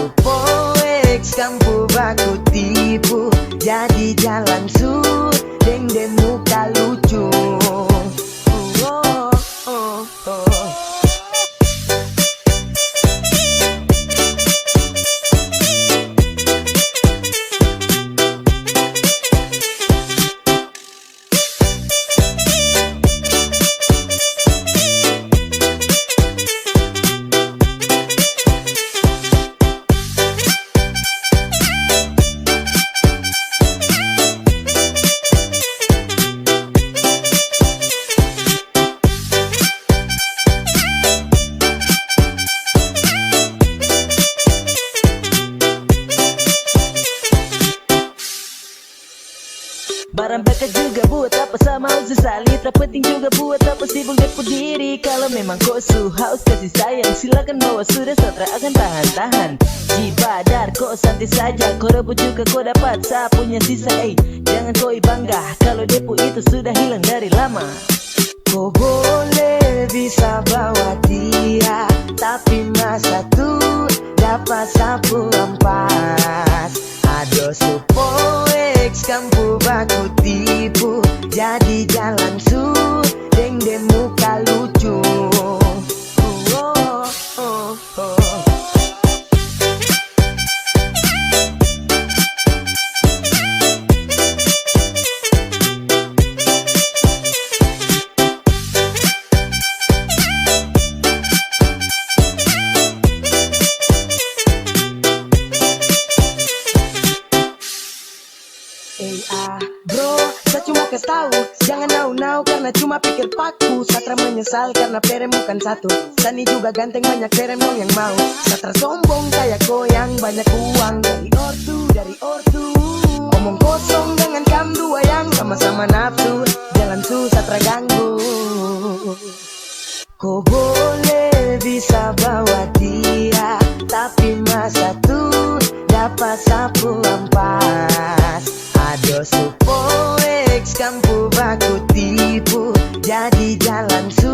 supoeks kampu baku tipu, jadi jalan su deng de muka lucu. Barang mereka juga buat apa sama sesali, tak penting juga buat apa sibuk depu diri. Kalau memang kau haus kasih sayang, silakan bawa sudah Satra akan tahan-tahan. Jibadar kau santai saja, kau rebut juga kau dapat, saya punya sisa. Jangan kau bangga kalau depu itu sudah hilang dari lama. Kau boleh bisa bawa dia, tapi masa tuh dapat sapu ampas. Aduh supoeks kampu baku tipu, jadi jalan su deng de muka lucu. Bro, saya cuma kasih tahu, jangan nau-nau karena cuma pikir paku. Satra menyesal karena perem bukan satu. Sani juga ganteng, banyak perem dong yang mau. Satra sombong kayak goyang, banyak uang dari ortu. Omong kosong dengan kam dua yang sama-sama nafsu. Jalan su Satra ganggu. Kau boleh bisa bawa dia, tapi masa tuh dapat sapu ampas. Aduh supoeks kampu baku tipu, jadi jalan su